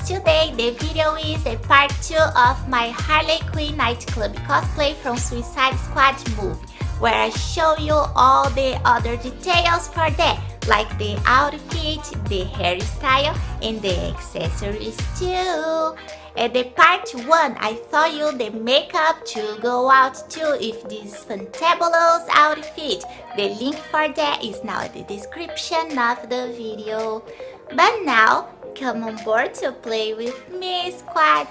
Today the video is a part 2 of my Harley Quinn nightclub cosplay from Suicide Squad movie, where I show you all the other details for that, like the outfit, the hairstyle, and the accessories too. At the part 1, I thought you the makeup to go out too if this fantabulous outfit. The link for that is now in the description of the video. But now, come on board to play with me, squad!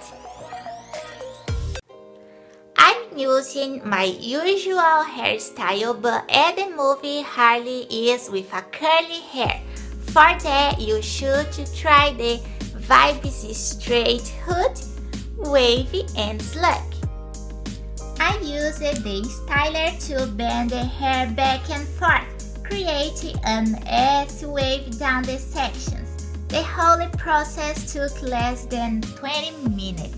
I'm using my usual hairstyle, but at the movie Harley is with a curly hair. For that, you should try the Vibes straight hood, wavy and slug. I used the styler to bend the hair back and forth, creating an S-wave down the sections. The whole process took less than 20 minutes.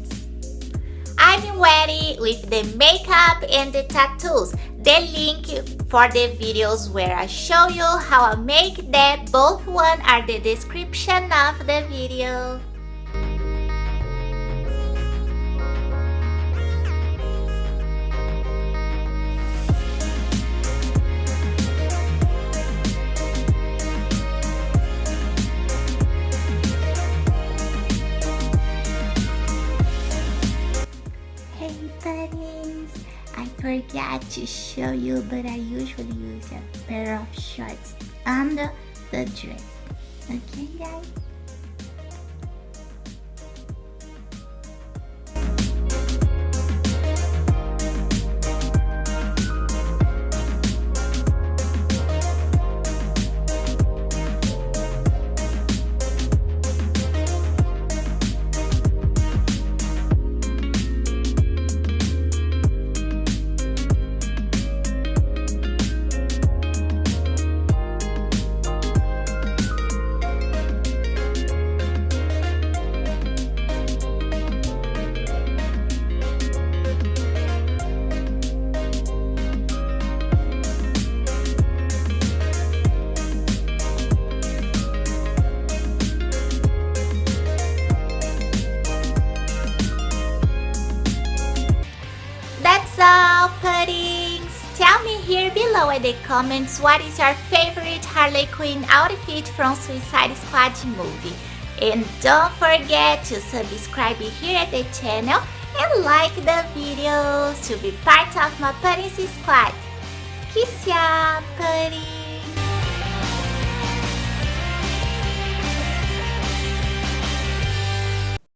I'm ready with the makeup and the tattoos. The link for the videos where I show you how I make that, both one are the description of the video. Puddins, I forgot to show you, but I usually use a pair of shorts under the dress. Okay, guys? So, puddings, tell me here below in the comments what is your favorite Harley Quinn outfit from Suicide Squad movie. And don't forget to subscribe here at the channel and like the videos to be part of my Puddins squad. Kiss ya, puddings!